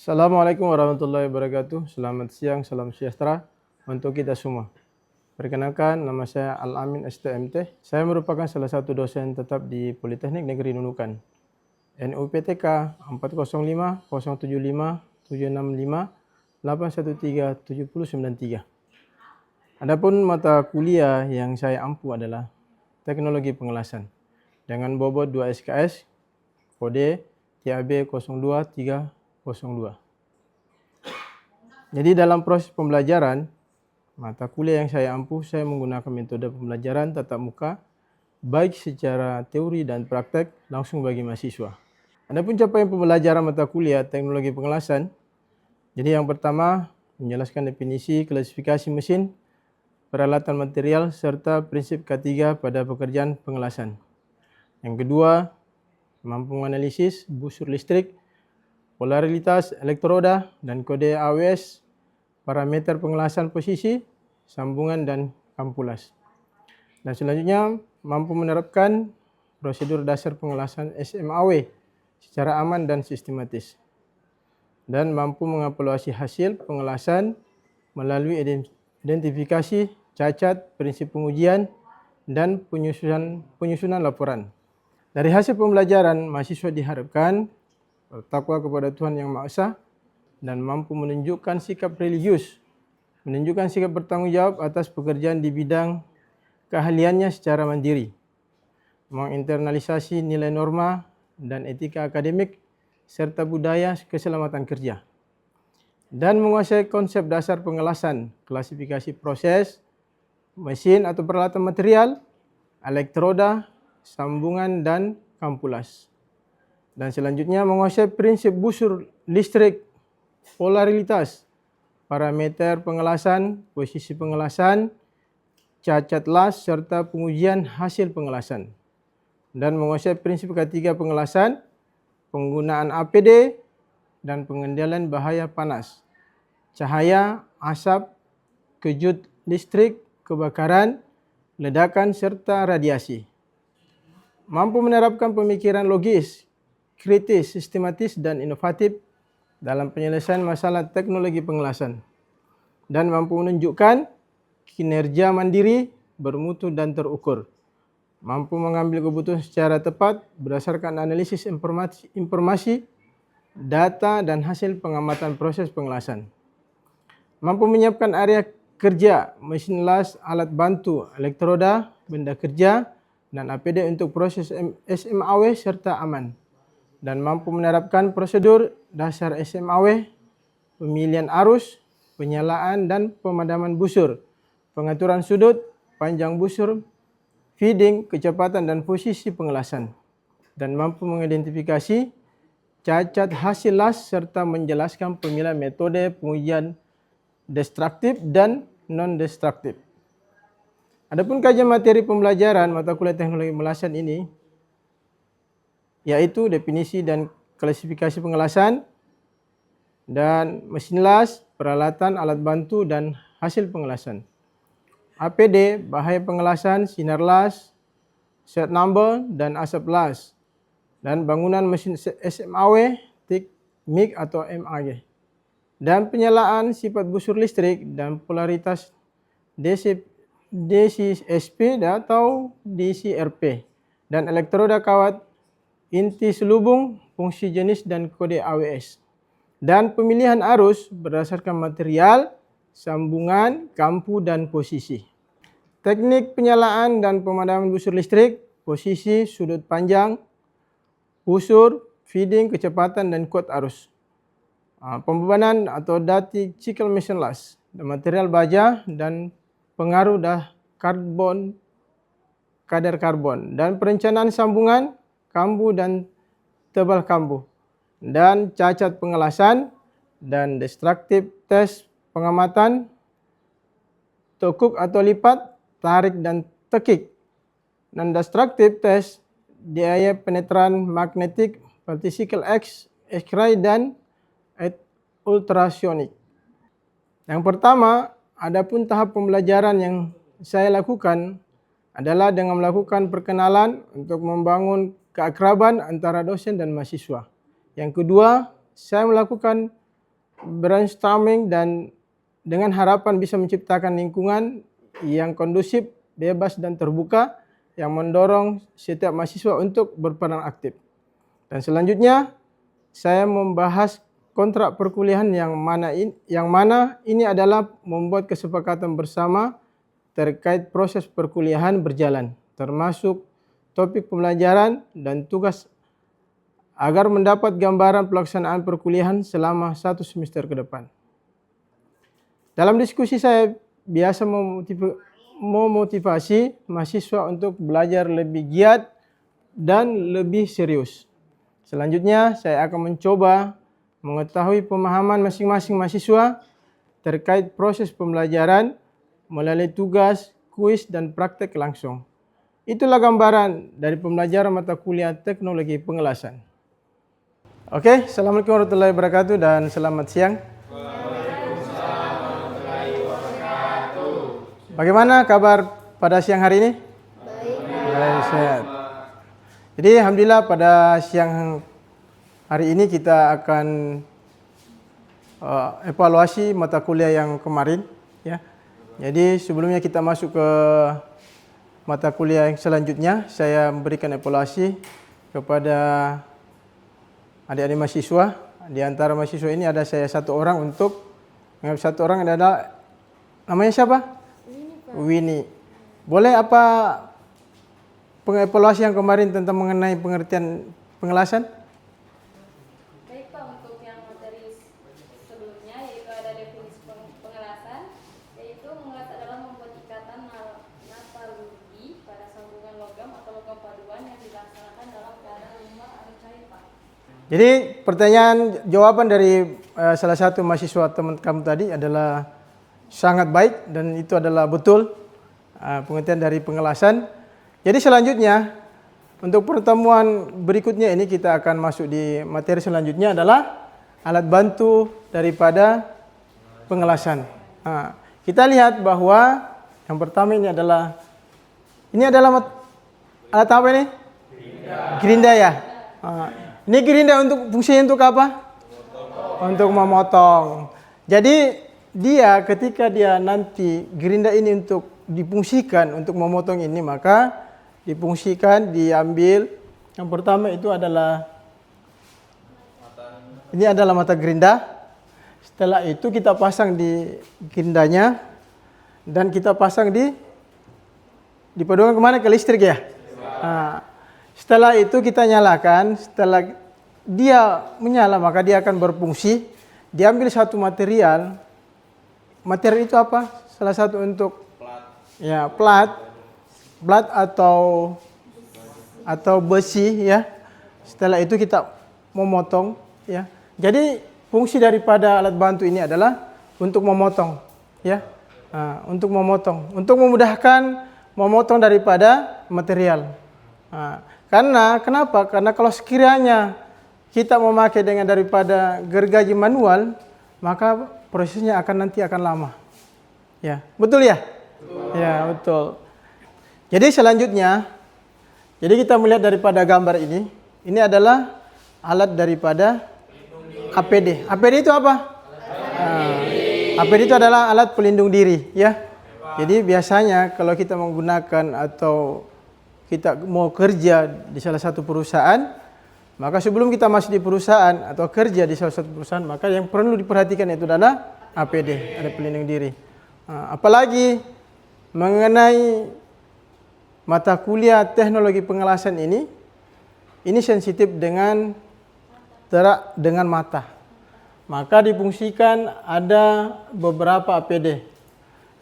Assalamualaikum warahmatullahi wabarakatuh. Selamat siang, salam sejahtera untuk kita semua. Perkenalkan, nama saya Al-Amin STMT. Saya merupakan salah satu dosen tetap di Politeknik Negeri Nunukan. NUPTK 405 075 765 813 7093. Adapun mata kuliah yang saya ampu adalah Teknologi Pengelasan dengan bobot 2 SKS, kode TAB 02302. Jadi dalam proses pembelajaran, mata kuliah yang saya ampu, saya menggunakan metode pembelajaran tatap muka, baik secara teori dan praktek langsung bagi mahasiswa. Adapun capaian pembelajaran mata kuliah Teknologi Pengelasan, jadi yang pertama menjelaskan definisi, klasifikasi mesin, peralatan material, serta prinsip K3 pada pekerjaan pengelasan. Yang kedua, mampu menganalisis busur listrik, polaritas elektroda dan kode AWS, parameter pengelasan posisi, sambungan dan ampulas. Dan selanjutnya mampu menerapkan prosedur dasar pengelasan SMAW secara aman dan sistematis. Dan mampu mengevaluasi hasil pengelasan melalui identifikasi cacat, prinsip pengujian, dan penyusunan laporan. Dari hasil pembelajaran, mahasiswa diharapkan bertakwa kepada Tuhan Yang Maha Esa dan mampu menunjukkan sikap religius, menunjukkan sikap bertanggung jawab atas pekerjaan di bidang keahliannya secara mandiri, menginternalisasi nilai norma dan etika akademik serta budaya keselamatan kerja, dan menguasai konsep dasar pengelasan, klasifikasi proses, mesin atau peralatan material, elektroda, sambungan, dan ampulas. Dan selanjutnya menguasai prinsip busur listrik, polaritas, parameter pengelasan, posisi pengelasan, cacat las, serta pengujian hasil pengelasan. Dan menguasai prinsip K3 pengelasan, penggunaan APD, dan pengendalian bahaya panas, cahaya, asap, kejut listrik, kebakaran, ledakan, serta radiasi. Mampu menerapkan pemikiran logis, kritis, sistematis, dan inovatif dalam penyelesaian masalah teknologi pengelasan, dan mampu menunjukkan kinerja mandiri, bermutu, dan terukur. Mampu mengambil keputusan secara tepat berdasarkan analisis informasi, data, dan hasil pengamatan proses pengelasan. Mampu menyiapkan area kerja, mesin las, alat bantu, elektroda, benda kerja, dan APD untuk proses SMAW serta aman. Dan mampu menerapkan prosedur dasar SMAW, pemilihan arus, penyalaan dan pemadaman busur, pengaturan sudut, panjang busur, feeding, kecepatan dan posisi pengelasan. Dan mampu mengidentifikasi cacat hasil las serta menjelaskan pemilihan metode pengujian destruktif dan non-destruktif. Adapun kajian materi pembelajaran mata kuliah Teknologi Pengelasan ini yaitu definisi dan klasifikasi pengelasan, dan mesin las, peralatan, alat bantu, dan hasil pengelasan. APD, bahaya pengelasan, sinar las, set number, dan asap las. Dan bangunan mesin SMAW, TIC, MIG atau MAG. Dan penyalaan sifat busur listrik dan polaritas DCSP atau DCRP. Dan elektroda kawat, inti selubung, fungsi jenis, dan kode AWS. Dan pemilihan arus berdasarkan material, sambungan, kampu, dan posisi. Teknik penyalaan dan pemadaman busur listrik, posisi, sudut panjang, busur, feeding, kecepatan, dan kuat arus. Pembebanan atau dirty cycle mesin las, material baja, dan pengaruh kadar karbon, dan perencanaan sambungan, kambu dan tebal kambu, dan cacat pengelasan, dan destruktif tes pengamatan, tekuk atau lipat, tarik dan tekik, dan destruktif tes daya penetran magnetik, partikel X-ray, dan ultrasonik. Yang pertama, adapun tahap pembelajaran yang saya lakukan adalah dengan melakukan perkenalan untuk membangun keakraban antara dosen dan mahasiswa. Yang kedua, saya melakukan brainstorming dan dengan harapan bisa menciptakan lingkungan yang kondusif, bebas dan terbuka yang mendorong setiap mahasiswa untuk berperan aktif. Dan selanjutnya saya membahas kontrak perkuliahan yang mana ini adalah membuat kesepakatan bersama terkait proses perkuliahan berjalan, termasuk topik pembelajaran dan tugas agar mendapat gambaran pelaksanaan perkuliahan selama 1 semester ke depan. Dalam diskusi saya biasa memotivasi mahasiswa untuk belajar lebih giat dan lebih serius. Selanjutnya saya akan mencoba mengetahui pemahaman masing-masing mahasiswa terkait proses pembelajaran melalui tugas, kuis dan praktek langsung. Itulah gambaran dari pembelajaran mata kuliah teknologi pengelasan. Oke, Assalamualaikum warahmatullahi wabarakatuh dan selamat siang. Bagaimana kabar pada siang hari ini? Baik, sehat. Jadi alhamdulillah pada siang hari ini kita akan evaluasi mata kuliah yang kemarin, ya. Jadi sebelumnya kita masuk ke mata kuliah yang selanjutnya, saya memberikan evaluasi kepada adik-adik mahasiswa. Di antara mahasiswa ini ada saya satu orang adalah namanya siapa? Winnie. Boleh apa pengevaluasi yang kemarin tentang mengenai pengertian pengelasan? Baik Pak, untuk yang materi sebelumnya yaitu ada definisi pengelasan, yaitu mengelas adalah membuat ikatan metalurgi pada sambungan logam atau logam paduan yang dilaksanakan dalam keadaan limbah atau cair Pak. Jadi jawaban dari salah satu mahasiswa teman kamu tadi adalah sangat baik dan itu adalah betul pengertian dari pengelasan. Jadi selanjutnya untuk pertemuan berikutnya ini kita akan masuk di materi selanjutnya adalah alat bantu daripada pengelasan. Kita lihat bahwa yang pertama ini adalah alat apa ini? Gerinda ya. Ini gerinda fungsinya untuk apa? Untuk memotong. Jadi ketika dia nanti gerinda ini untuk difungsikan untuk memotong ini, maka difungsikan diambil yang pertama itu adalah mata gerinda. Setelah itu kita pasang di gerindanya dan kita pasang dipadukan kemana? Ke listrik ya. Setelah itu kita nyalakan. Setelah dia menyala maka dia akan berfungsi. Diambil satu material. Materi itu apa? Salah satu untuk plat atau besi ya. Setelah itu kita memotong ya. Jadi fungsi daripada alat bantu ini adalah untuk memotong ya. Untuk memotong, untuk memudahkan memotong daripada material. Kenapa? Karena kalau sekiranya kita memakai dengan daripada gergaji manual, maka prosesnya akan lama. Ya, betul ya? Betul. Ya, betul. Jadi selanjutnya, kita melihat daripada gambar ini. Ini adalah alat daripada APD. APD itu apa? APD itu adalah alat pelindung diri, ya. Jadi biasanya kalau kita menggunakan atau kita mau kerja di salah satu perusahaan, maka sebelum kita masuk di perusahaan atau kerja di salah satu perusahaan, maka yang perlu diperhatikan itu adalah APD, alat pelindung diri. Apalagi mengenai mata kuliah teknologi pengelasan ini sensitif dengan mata. Maka difungsikan ada beberapa APD.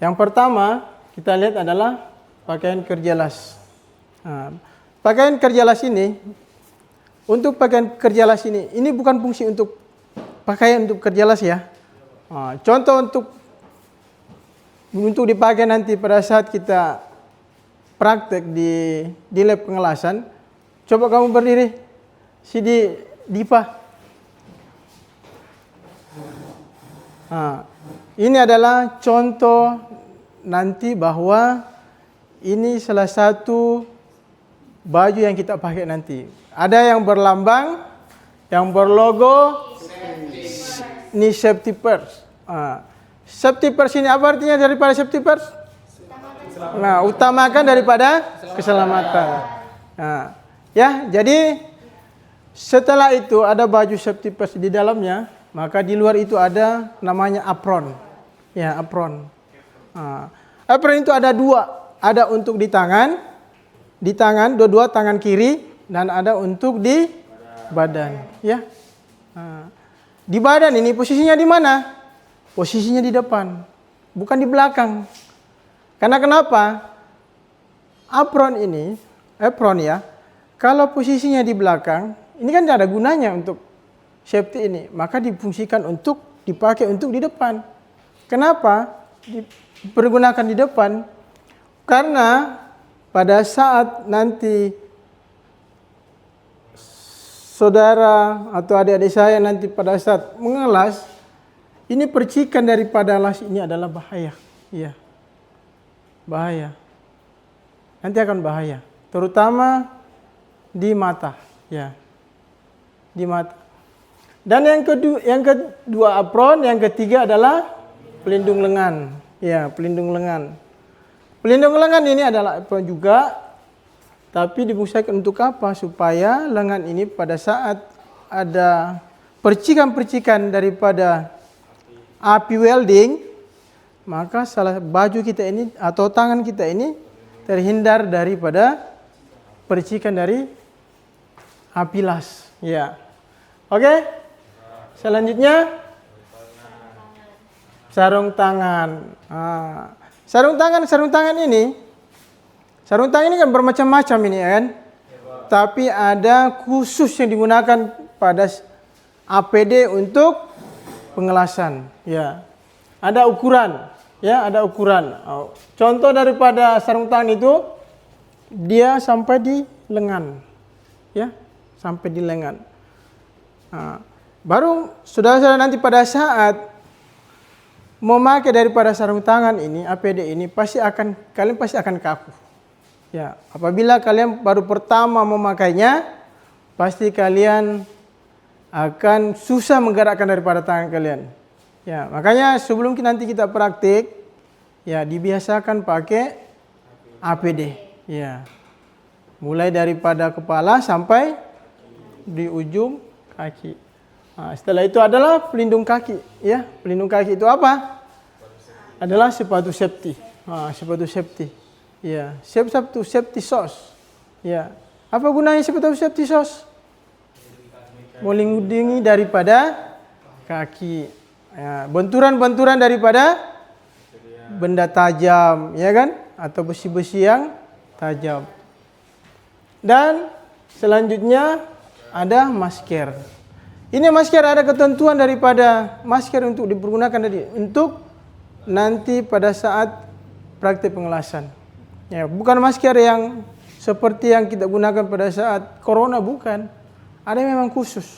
Yang pertama kita lihat adalah pakaian kerja las. Pakaian kerja las ini, untuk pakaian kerja las ini bukan fungsi untuk pakaian untuk kerja las ya. Contoh untuk dipakai nanti pada saat kita praktek di lab pengelasan. Coba kamu berdiri, Dipa. Ini adalah contoh nanti bahwa ini salah satu baju yang kita pakai nanti. Ada yang berlambang, yang berlogo ini safety first. Safety first ini apa artinya daripada safety first? Nah, utamakan daripada keselamatan. Nah, ya, jadi setelah itu ada baju safety first di dalamnya, maka di luar itu ada namanya apron. Ya, apron. Apron itu ada dua, ada untuk di tangan, dua tangan kiri, dan ada untuk di badan. Ya, di badan ini posisinya di mana? Posisinya di depan, bukan di belakang. Karena kenapa? Apron ya, kalau posisinya di belakang, ini kan tidak ada gunanya untuk safety ini, maka difungsikan untuk dipakai untuk di depan. Kenapa dipergunakan di depan? Karena pada saat nanti saudara atau adik-adik saya nanti pada saat mengelas, ini percikan daripada las ini adalah bahaya. Iya. Bahaya. Nanti akan bahaya, terutama di mata, ya. Di mata. Dan yang kedua apron, yang ketiga adalah pelindung lengan. Ya, pelindung lengan. Pelindung lengan ini adalah apron juga, tapi difungsikan untuk apa? Supaya lengan ini pada saat ada percikan-percikan daripada api welding, maka baju kita ini atau tangan kita ini terhindar daripada percikan dari api las. Ya. Oke. Selanjutnya sarung tangan. Sarung tangan ini kan bermacam-macam ini kan. Tapi ada khusus yang digunakan pada APD untuk pengelasan. Ya. Ada ukuran. Ya, ada ukuran. Contoh daripada sarung tangan itu, dia sampai di lengan. Ya, sampai di lengan. Baru saudara-saudara nanti pada saat memakai daripada sarung tangan ini, APD ini, kalian pasti akan kaku. Ya, apabila kalian baru pertama memakainya, pasti kalian akan susah menggerakkan daripada tangan kalian. Ya, makanya sebelum nanti kita praktik, ya dibiasakan pakai APD. Ya, mulai daripada kepala sampai di ujung kaki. Setelah itu adalah pelindung kaki. Ya, pelindung kaki itu apa? Adalah sepatu safety. Sepatu safety. Ya, sepatu safety sos. Ya, apa gunanya sepatu safety sos? Melindungi daripada kaki. Ya, benturan-benturan daripada benda tajam, ya kan? Atau besi-besi yang tajam. Dan selanjutnya ada masker. Ini masker, ada ketentuan daripada masker untuk dipergunakan untuk nanti pada saat praktik pengelasan. Ya, bukan masker yang seperti yang kita gunakan pada saat corona, bukan. Ada yang memang khusus.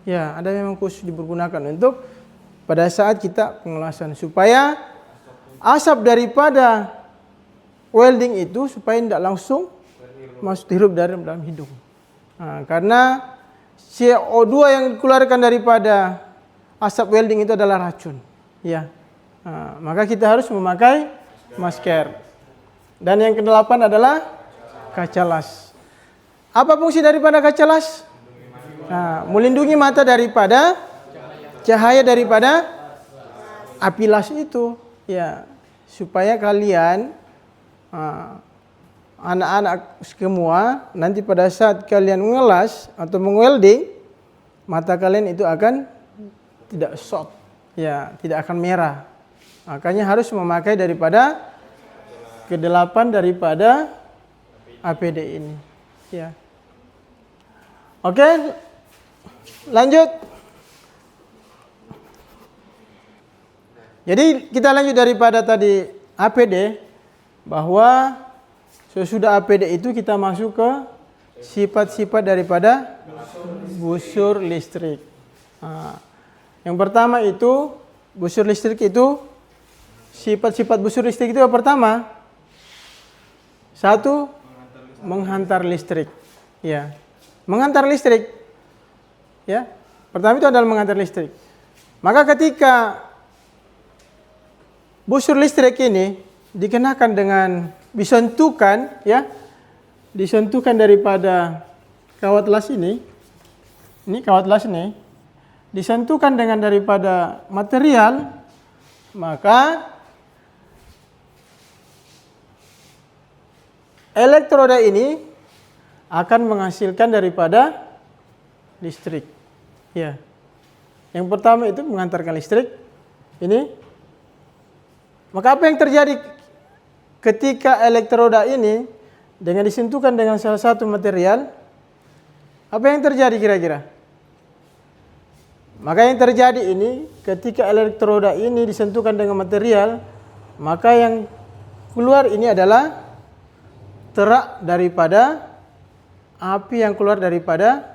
Ya, ada yang memang khusus dipergunakan untuk pada saat kita pengelasan, supaya asap daripada welding itu supaya tidak langsung masuk hirup dalam hidung. Karena CO2 yang dikeluarkan daripada asap welding itu adalah racun. Ya, maka kita harus memakai masker. Dan yang ke-8 adalah kaca las. Apa fungsi daripada kaca las? Melindungi mata daripada cahaya daripada api las itu, ya, supaya kalian anak-anak semua nanti pada saat kalian mengelas atau mengwelding, mata kalian itu akan tidak short, ya, tidak akan merah. Makanya harus memakai daripada ke-8 daripada APD ini, ya. Oke, lanjut. Jadi kita lanjut daripada tadi APD, bahwa sesudah APD itu kita masuk ke sifat-sifat daripada busur listrik. Yang pertama itu busur listrik itu, sifat-sifat busur listrik itu yang pertama, satu, menghantar listrik. Ya, menghantar listrik. Ya, pertama itu adalah menghantar listrik. Maka ketika busur listrik ini dikenakan dengan disentuhkan, ya, disentuhkan daripada kawat las ini kawat las ini, disentuhkan dengan daripada material, maka elektroda ini akan menghasilkan daripada listrik. Ya. Yang pertama itu mengantarkan listrik. Ini. Maka apa yang terjadi ketika elektroda ini dengan disentuhkan dengan salah satu material? Apa yang terjadi kira-kira? Maka yang terjadi ini ketika elektroda ini disentuhkan dengan material, maka yang keluar ini adalah terak daripada api yang keluar daripada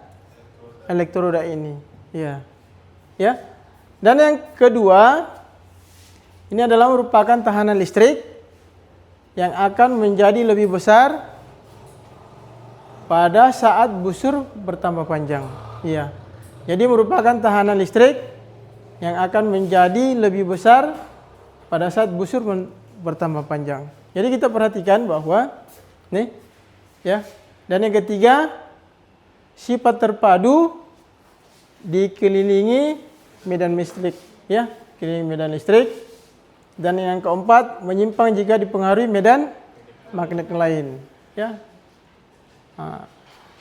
elektroda ini. Ya. Ya. Dan yang kedua, ini adalah merupakan tahanan listrik yang akan menjadi lebih besar pada saat busur bertambah panjang. Ya. Jadi merupakan tahanan listrik yang akan menjadi lebih besar pada saat busur bertambah panjang. Jadi kita perhatikan bahwa nih, ya. Dan yang ketiga, sifat terpadu dikelilingi medan listrik, ya, kelilingi medan listrik. Dan yang keempat, menyimpang jika dipengaruhi medan magnet lain, ya.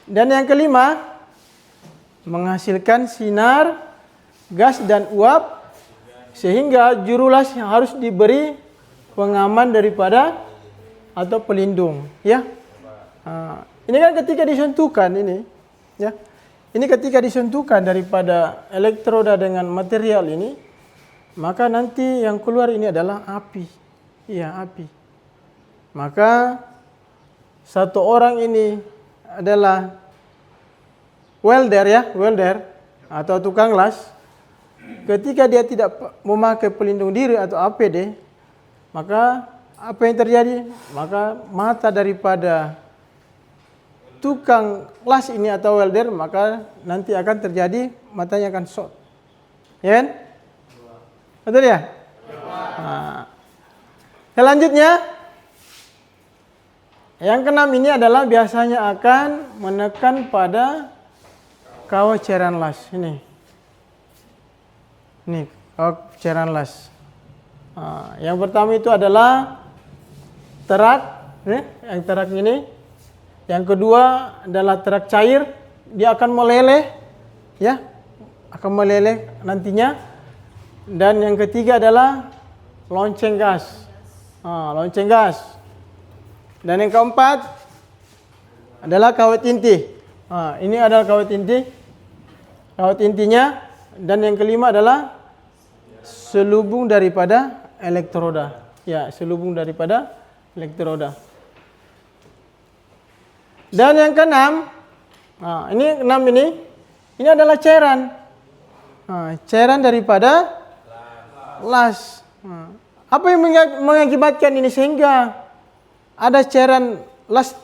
Dan yang kelima, menghasilkan sinar, gas dan uap, sehingga jurulas yang harus diberi pengaman daripada atau pelindung, ya. Ini kan ketika disentuhkan ini, ya. Ini ketika disentuhkan daripada elektroda dengan material ini, maka nanti yang keluar ini adalah api, ya, api. Maka satu orang ini adalah welder, ya, welder atau tukang las. Ketika dia tidak memakai pelindung diri atau APD, maka apa yang terjadi? Maka mata daripada tukang las ini atau welder, maka nanti akan terjadi matanya akan short. Ya kan? Betul ya? Nah, selanjutnya, yang keenam ini adalah biasanya akan menekan pada kawat cairan las ini. Ini kawat cairan las. Yang pertama itu adalah terak, yang terak ini. Yang kedua adalah terak cair, dia akan meleleh, ya, akan meleleh nantinya. Dan yang ketiga adalah lonceng gas, lonceng gas. Dan yang keempat adalah kawat inti. Ini adalah kawat inti, kawat intinya. Dan yang kelima adalah selubung daripada elektroda, ya, selubung daripada elektroda. Dan yang keenam, ini enam ini adalah cairan, cairan daripada las. Apa yang mengakibatkan ini sehingga ada cairan las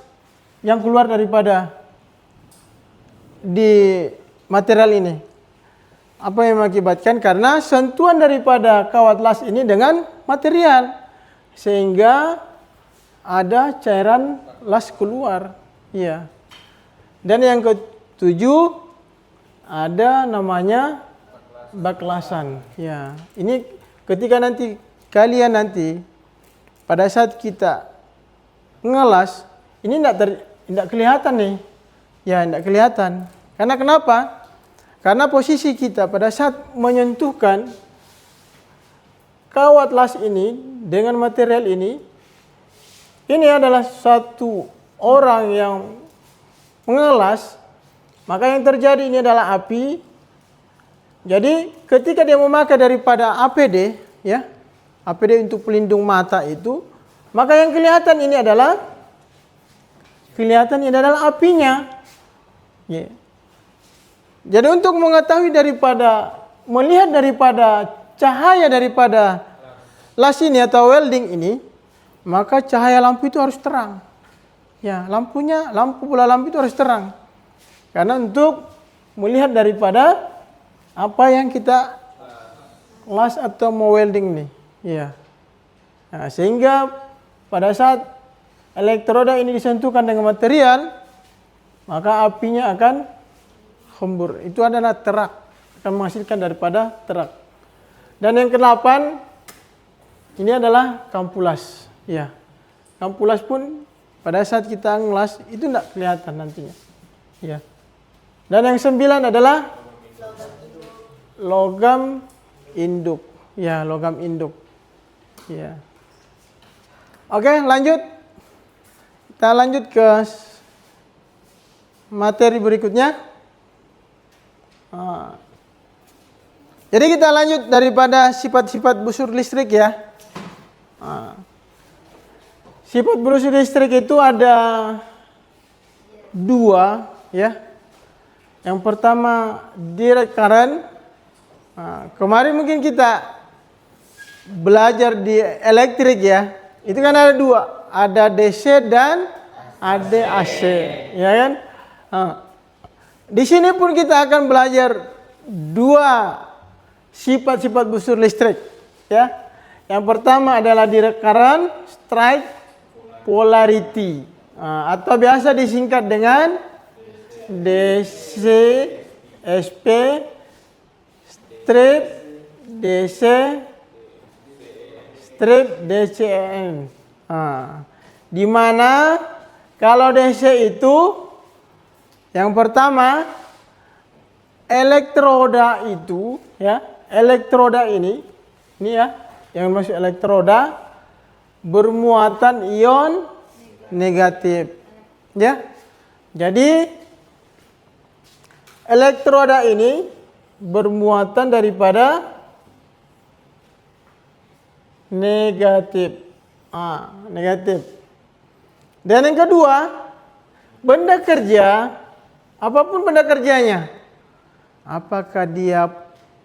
yang keluar daripada di material ini? Apa yang mengakibatkan? Karena sentuhan daripada kawat las ini dengan material, sehingga ada cairan las keluar. Iya. Dan yang ketujuh ada namanya baklasan. Ya, ini ketika nanti kalian pada saat kita ngelas, ini tidak kelihatan nih. Ya, tidak kelihatan. Karena kenapa? Karena posisi kita pada saat menyentuhkan kawat las ini dengan material ini adalah satu orang yang mengelas, maka yang terjadi ini adalah api. Jadi ketika dia memakai daripada APD, ya, APD untuk pelindung mata itu, maka yang kelihatan ini adalah apinya. Ya. Jadi untuk mengetahui melihat daripada cahaya daripada las ini atau welding ini, maka cahaya lampu itu harus terang. Ya, lampu bola lampu itu harus terang. Karena untuk melihat daripada apa yang kita las atau mau welding nih. Ya. Nah, sehingga pada saat elektroda ini disentuhkan dengan material, maka apinya akan hembur. Itu adalah terak, akan menghasilkan daripada terak. Dan yang ke-8 ini adalah kampulas. Ya. Kampulas pun pada saat kita ngelas itu tidak kelihatan nantinya. Ya. Dan yang 9 adalah logam induk. Ya, logam induk. Ya. Oke, lanjut. Kita lanjut ke materi berikutnya. Jadi kita lanjut daripada sifat-sifat busur listrik ya. Sifat busur listrik itu ada 2 ya. Yang pertama direct current. Kemarin mungkin kita belajar di elektrik ya. Itu kan ada 2, ada DC dan ada AC, ya kan? Di sini pun kita akan belajar 2 sifat-sifat busur listrik, ya. Yang pertama adalah direct current, strike, polarity, atau biasa disingkat dengan DC, SP, strip, DC, strip, DCN. Di mana kalau DC itu yang pertama elektroda itu ya, elektroda ini ya, yang masuk elektroda bermuatan ion negatif ya. Jadi elektroda ini bermuatan daripada negatif. Negatif. Dan yang kedua, benda kerja, apapun benda kerjanya, apakah dia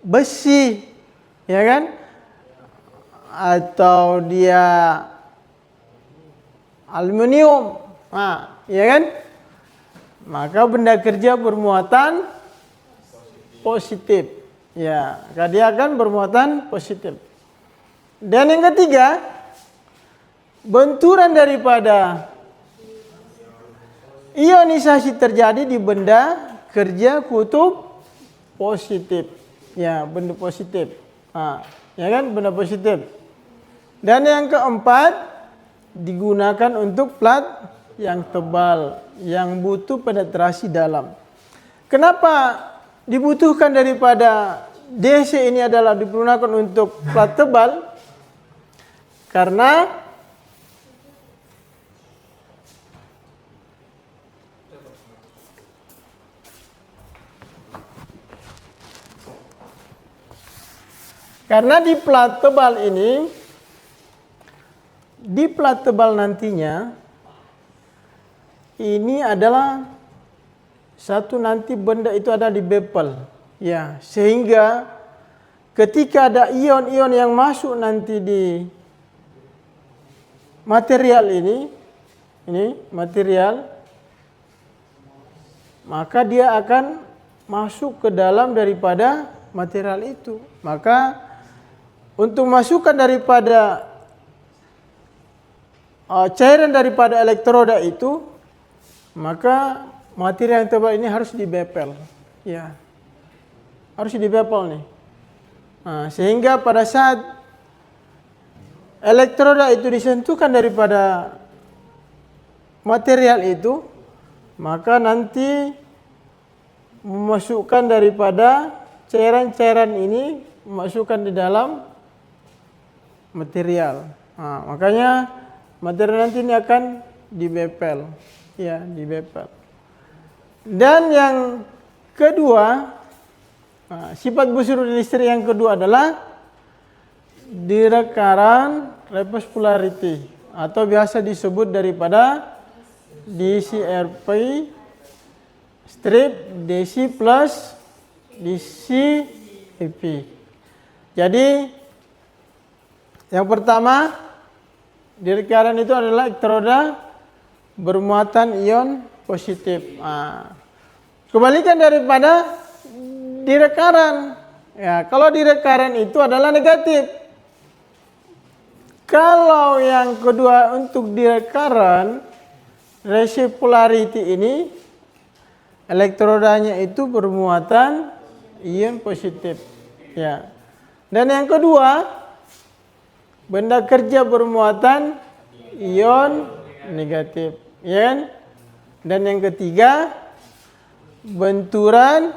besi, ya kan, atau dia aluminium, ya kan, maka benda kerja bermuatan positif, ya, maka dia akan bermuatan positif. Dan yang ketiga, benturan daripada ionisasi terjadi di benda kerja kutub positif. Ya, benda positif. Ya kan, benda positif. Dan yang keempat, digunakan untuk plat yang tebal, yang butuh penetrasi dalam. Kenapa dibutuhkan daripada DC ini adalah digunakan untuk plat tebal? Karena di plat tebal ini, di plat tebal nantinya, ini adalah satu nanti benda itu ada di bezel, ya, sehingga ketika ada ion-ion yang masuk nanti di material ini material, maka dia akan masuk ke dalam daripada material itu. Maka untuk masukkan daripada cairan daripada elektroda itu, maka material yang tebal ini harus dibepel, ya, harus dibepel nih. Sehingga pada saat elektroda itu disentuhkan daripada material itu, maka nanti memasukkan daripada cairan-cairan ini, memasukkan di dalam material. Makanya material nanti ini akan dibepel, ya, dibepel. Dan yang kedua, sifat busur listrik yang kedua adalah direct current reverse polarity, atau biasa disebut daripada DCRP, strip, DC plus, DCP. Jadi yang pertama, direct current itu adalah elektroda bermuatan ion positif. Kebalikan daripada direct current, Ya, kalau direct current itu adalah negatif. Kalau yang kedua untuk direct current, ratio polarity ini elektrodanya itu bermuatan ion positif. Ya. Dan yang kedua, benda kerja bermuatan ion negatif. Ya kan? Dan yang ketiga, benturan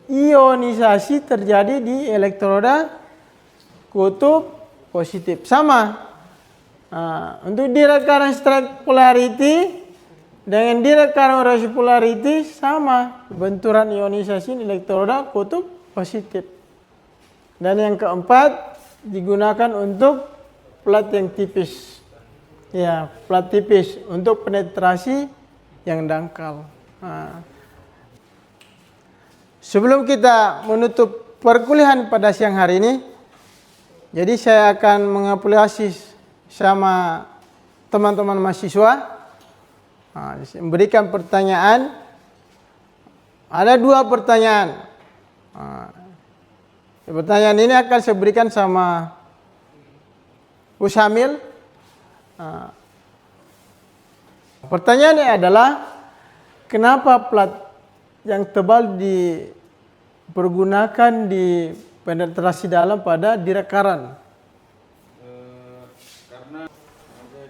ionisasi terjadi di elektroda kutub positif. Sama. Untuk direct current strike polarity dengan direct current ratio polarity sama. Benturan ionisasi di elektroda kutub positif. Dan yang keempat, digunakan untuk plat yang tipis. Ya, plat tipis untuk penetrasi yang dangkal. Sebelum kita menutup perkuliahan pada siang hari ini, jadi saya akan mengaplikasi sama teman-teman mahasiswa, memberikan pertanyaan. Ada 2 pertanyaan. Pertanyaan ini akan saya berikan sama Usamil. Pertanyaannya adalah, kenapa plat yang tebal dipergunakan di penetrasi dalam pada direct current?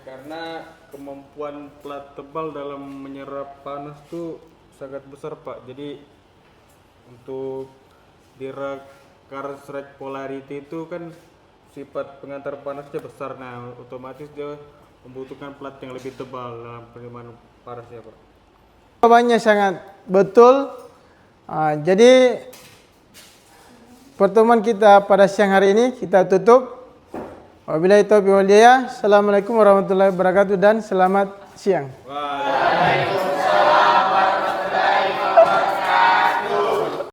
Karena kemampuan plat tebal dalam menyerap panas itu sangat besar, Pak. Jadi untuk direct current strike polarity itu kan sifat pengantar panasnya besar. Nah, otomatis dia membutuhkan plat yang lebih tebal dalam penerimaan panasnya, Pak. Jawabannya sangat betul. Jadi pertemuan kita pada siang hari ini kita tutup. Wabillahi taufiq wal hidayah. Assalamualaikum warahmatullahi wabarakatuh dan selamat siang. Waalaikumsalam.